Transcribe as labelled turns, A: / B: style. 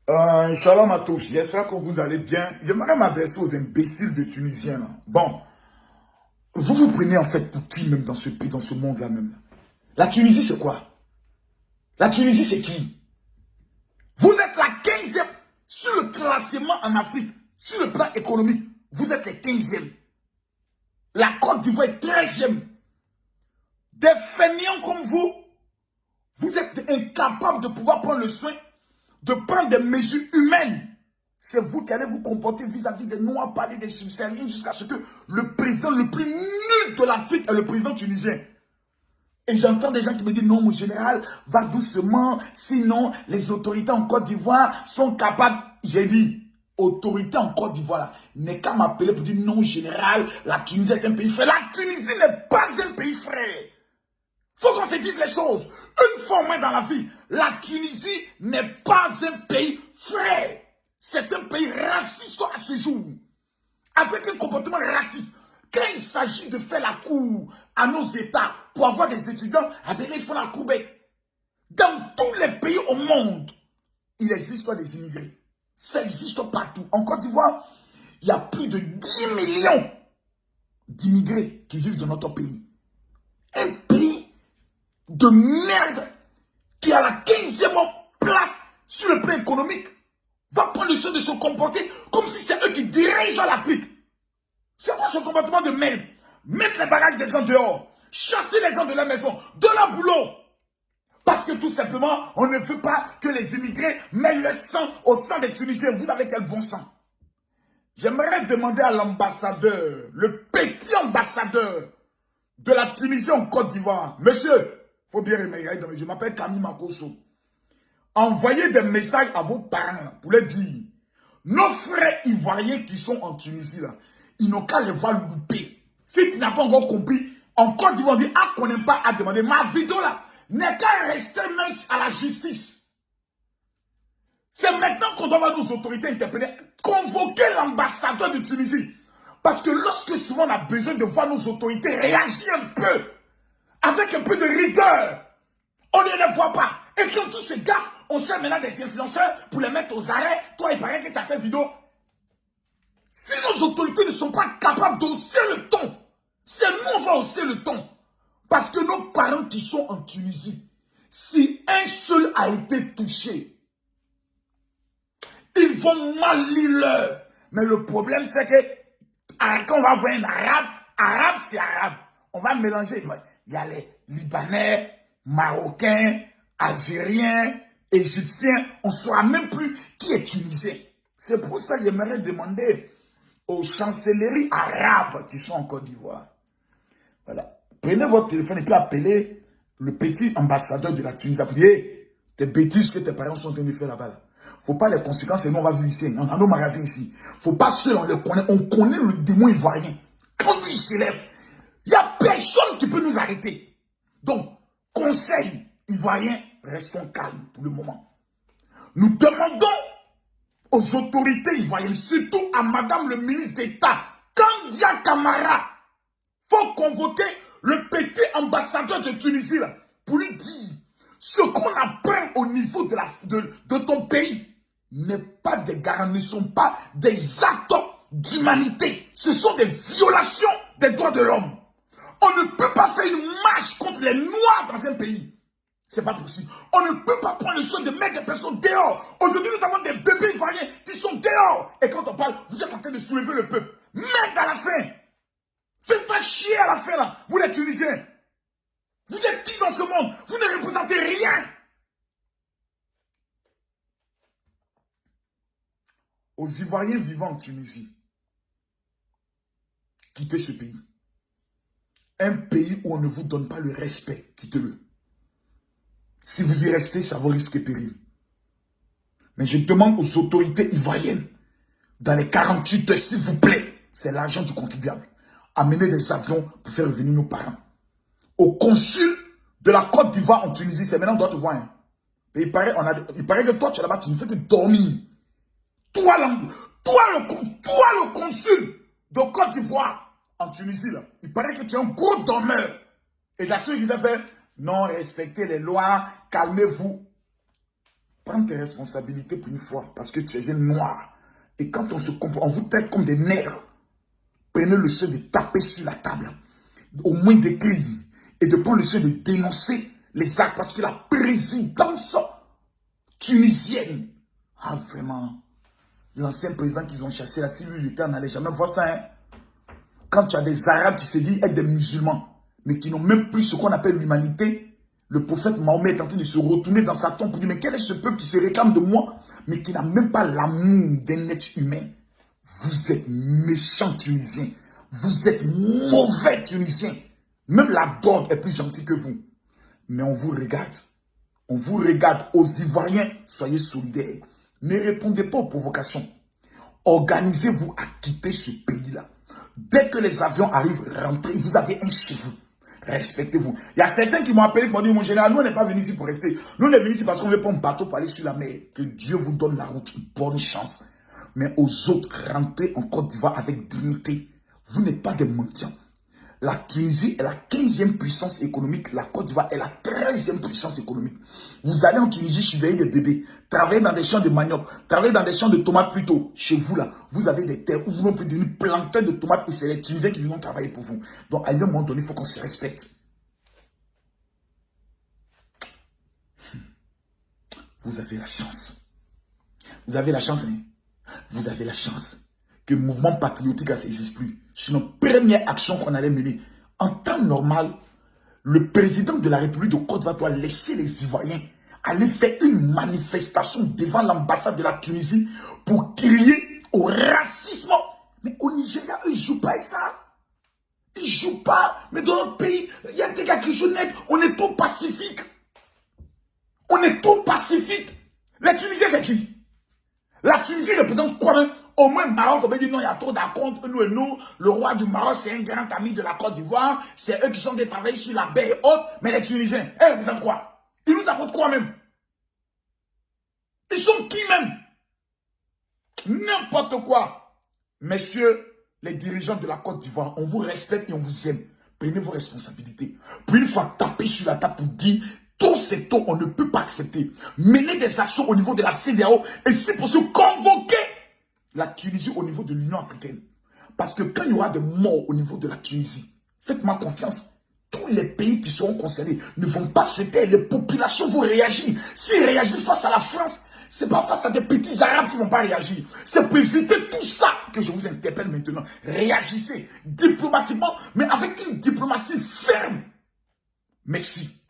A: Shalom à tous, j'espère que vous allez bien. J'aimerais m'adresser aux imbéciles de Tunisiens. Là. Bon, vous vous prenez en fait pour qui même dans ce pays, dans ce monde-là même? La Tunisie, c'est quoi? La Tunisie, c'est qui? Vous êtes la 15e sur le classement en Afrique, sur le plan économique. Vous êtes les 15e. La Côte d'Ivoire est 13e. Des fainéants comme vous êtes incapables de pouvoir prendre le soin de prendre des mesures humaines. C'est vous qui allez vous comporter vis-à-vis des Noirs, parler des subsahariens jusqu'à ce que le président le plus nul de l'Afrique est le président tunisien. Et j'entends des gens qui me disent non, mon général, va doucement, sinon les autorités en Côte d'Ivoire sont capables. J'ai dit, autorité en Côte d'Ivoire n'est qu'à m'appeler pour dire non, général, la Tunisie est un pays frère. La Tunisie n'est pas un pays frère. Faut qu'on se dise les choses. Une fois au moins dans la vie, la Tunisie n'est pas un pays frère. C'est un pays raciste à ce jour. Avec un comportement raciste. Quand il s'agit de faire la cour à nos États pour avoir des étudiants, il faut la cour bête. Dans tous les pays au monde, il existe des immigrés. Ça existe partout. En Côte d'Ivoire, il y a plus de 10 millions d'immigrés qui vivent dans notre pays. Un pays de merde qui a la 15e place sur le plan économique va prendre le soin de se comporter comme si c'est eux qui dirigent l'Afrique. C'est quoi ce comportement de merde? Mettre les bagages des gens dehors, chasser les gens de la maison, de leur boulot. Parce que tout simplement, on ne veut pas que les immigrés mettent le sang au sang des Tunisiens. Vous avez quel bon sang? J'aimerais demander à l'ambassadeur, le petit ambassadeur de la Tunisie en Côte d'Ivoire. Monsieur, faut bien remarquer, je m'appelle Camille Makoso. Envoyez des messages à vos parents là, pour leur dire, nos frères ivoiriens qui sont en Tunisie, là, ils n'ont qu'à les voir louper. Si tu n'as pas encore compris, en Côte d'Ivoire, on dit, ah, qu'on n'aime pas à demander. Ma vidéo là, n'est qu'à rester même à la justice. C'est maintenant qu'on doit avoir nos autorités interpeller, convoquer l'ambassadeur de Tunisie. Parce que lorsque souvent on a besoin de voir nos autorités réagir un peu, avec un peu de rigueur, on ne les voit pas. Et quand tous ces gars, on cherche maintenant des influenceurs pour les mettre aux arrêts. Toi, il paraît que tu as fait vidéo. Si nos autorités ne sont pas capables d'hausser le ton, c'est nous on va hausser le ton. Parce que nos parents qui sont en Tunisie, si un seul a été touché, ils vont mal lire. Mais le problème, c'est que quand on va voir un arabe c'est arabe. On va mélanger. Il y a les Libanais, Marocains, Algériens, Égyptiens. On ne saura même plus qui est Tunisien. C'est pour ça que j'aimerais demander aux chancelleries arabes qui sont en Côte d'Ivoire. Voilà. Prenez votre téléphone et puis appelez le petit ambassadeur de la Tunisie. Pour dire, hey, tes bêtises que tes parents sont en train de faire là-bas. Faut pas les conséquences et nous on va vivre ici, dans nos magasins ici. Faut pas seul, on connaît le démon ivoirien. Quand lui il s'élève, il n'y a personne qui peut nous arrêter. Donc, conseil ivoirien, restons calmes pour le moment. Nous demandons aux autorités ivoiriennes, surtout à Madame le ministre d'État, Kandia Camara, faut convoquer le petit ambassadeur de Tunisie là, pour lui dire ce qu'on apprend au niveau de ton pays n'est pas des garanties, ne sont pas des actes d'humanité. Ce sont des violations des droits de l'homme. On ne peut pas faire une marche contre les Noirs dans un pays. C'est pas possible. On ne peut pas prendre le soin de mettre des personnes dehors. Aujourd'hui, nous avons des bébés ivoiriens qui sont dehors. Et quand on parle, vous êtes en train de soulever le peuple. Merde à la fin. Faites pas chier à la fin là. Vous les Tunisiens. Vous êtes qui dans ce monde? Vous ne représentez rien. Aux Ivoiriens vivant en Tunisie, quittez ce pays. Un pays où on ne vous donne pas le respect, quittez-le. Si vous y restez, ça va risquer péril. Mais je demande aux autorités ivoiriennes, dans les 48 heures, s'il vous plaît, c'est l'argent du contribuable, amener des avions pour faire revenir nos parents. Au consul de la Côte d'Ivoire en Tunisie, c'est maintenant on doit te voir. Hein. Et il paraît que toi, tu es là-bas, tu ne fais que dormir. Toi, le consul de Côte d'Ivoire en Tunisie, là, il paraît que tu es un gros dormeur. Et la seule qui a fait, non, respectez les lois, calmez-vous. Prends tes responsabilités pour une fois, parce que tu es un noir. Et quand on se comprend, on vous traite comme des nègres. Prenez le soin de taper sur la table, au moins d'écrire, et de prendre le soin de dénoncer les actes, parce que la présidence tunisienne, ah vraiment, l'ancien président qu'ils ont chassé là, si lui il était, on n'allait jamais voir ça. Hein? Quand tu as des Arabes qui se disent être des musulmans, mais qui n'ont même plus ce qu'on appelle l'humanité, le prophète Mahomet est en train de se retourner dans sa tombe pour dire, mais quel est ce peuple qui se réclame de moi, mais qui n'a même pas l'amour d'un être humain? Vous êtes méchants Tunisiens. Vous êtes mauvais Tunisiens. Même la dog est plus gentille que vous. Mais on vous regarde. On vous regarde aux Ivoiriens. Soyez solidaires. Ne répondez pas aux provocations. Organisez-vous à quitter ce pays-là. Dès que les avions arrivent, rentrez. Vous avez un chez vous. Respectez-vous. Il y a certains qui m'ont appelé, qui m'ont dit, mon général, nous on n'est pas venus ici pour rester. Nous on est venus ici parce qu'on veut prendre un bateau pour aller sur la mer. Que Dieu vous donne la route. Bonne chance. Mais aux autres, rentrez en Côte d'Ivoire avec dignité. Vous n'êtes pas des mendiants. La Tunisie est la 15e puissance économique. La Côte d'Ivoire est la 13e puissance économique. Vous allez en Tunisie surveiller des bébés, travailler dans des champs de manioc, travailler dans des champs de tomates plutôt. Chez vous là, vous avez des terres où vous n'avez plus devenir plantain de tomates et c'est les Tunisiens qui viennent travailler pour vous. Donc à un moment donné, il faut qu'on se respecte. Vous avez la chance. Vous avez la chance, hein? Vous avez la chance que le mouvement patriotique n'existe plus. C'est notre première action qu'on allait mener. En temps normal, le président de la République de Côte d'Ivoire doit laisser les Ivoiriens aller faire une manifestation devant l'ambassade de la Tunisie pour crier au racisme. Mais au Nigeria, eux, ils ne jouent pas ça. Ils ne jouent pas. Mais dans notre pays, il y a des gars qui jouent net. On est trop pacifique. On est trop pacifique. Les Tunisiens, c'est qui? La Tunisie représente quoi même? Au moins, Maroc, on peut dire non, il y a trop d'accords. Nous et nous, le roi du Maroc, c'est un grand ami de la Côte d'Ivoire. C'est eux qui sont des travailleurs sur la baie et autres. Mais les Tunisiens, ils représentent quoi? Ils nous apportent quoi même? Ils sont qui même? N'importe quoi. Messieurs, les dirigeants de la Côte d'Ivoire, on vous respecte et on vous aime. Prenez vos responsabilités. Puis une fois tapé sur la table pour dire, tôt c'est tôt, on ne peut pas accepter. Menez des actions au niveau de la CEDEAO et si possible, convoquer la Tunisie au niveau de l'Union africaine. Parce que quand il y aura des morts au niveau de la Tunisie, faites-moi confiance, tous les pays qui seront concernés ne vont pas se taire. Les populations vont réagir. S'ils réagissent face à la France, ce n'est pas face à des petits Arabes qui ne vont pas réagir. C'est pour éviter tout ça que je vous interpelle maintenant. Réagissez diplomatiquement, mais avec une diplomatie ferme. Merci.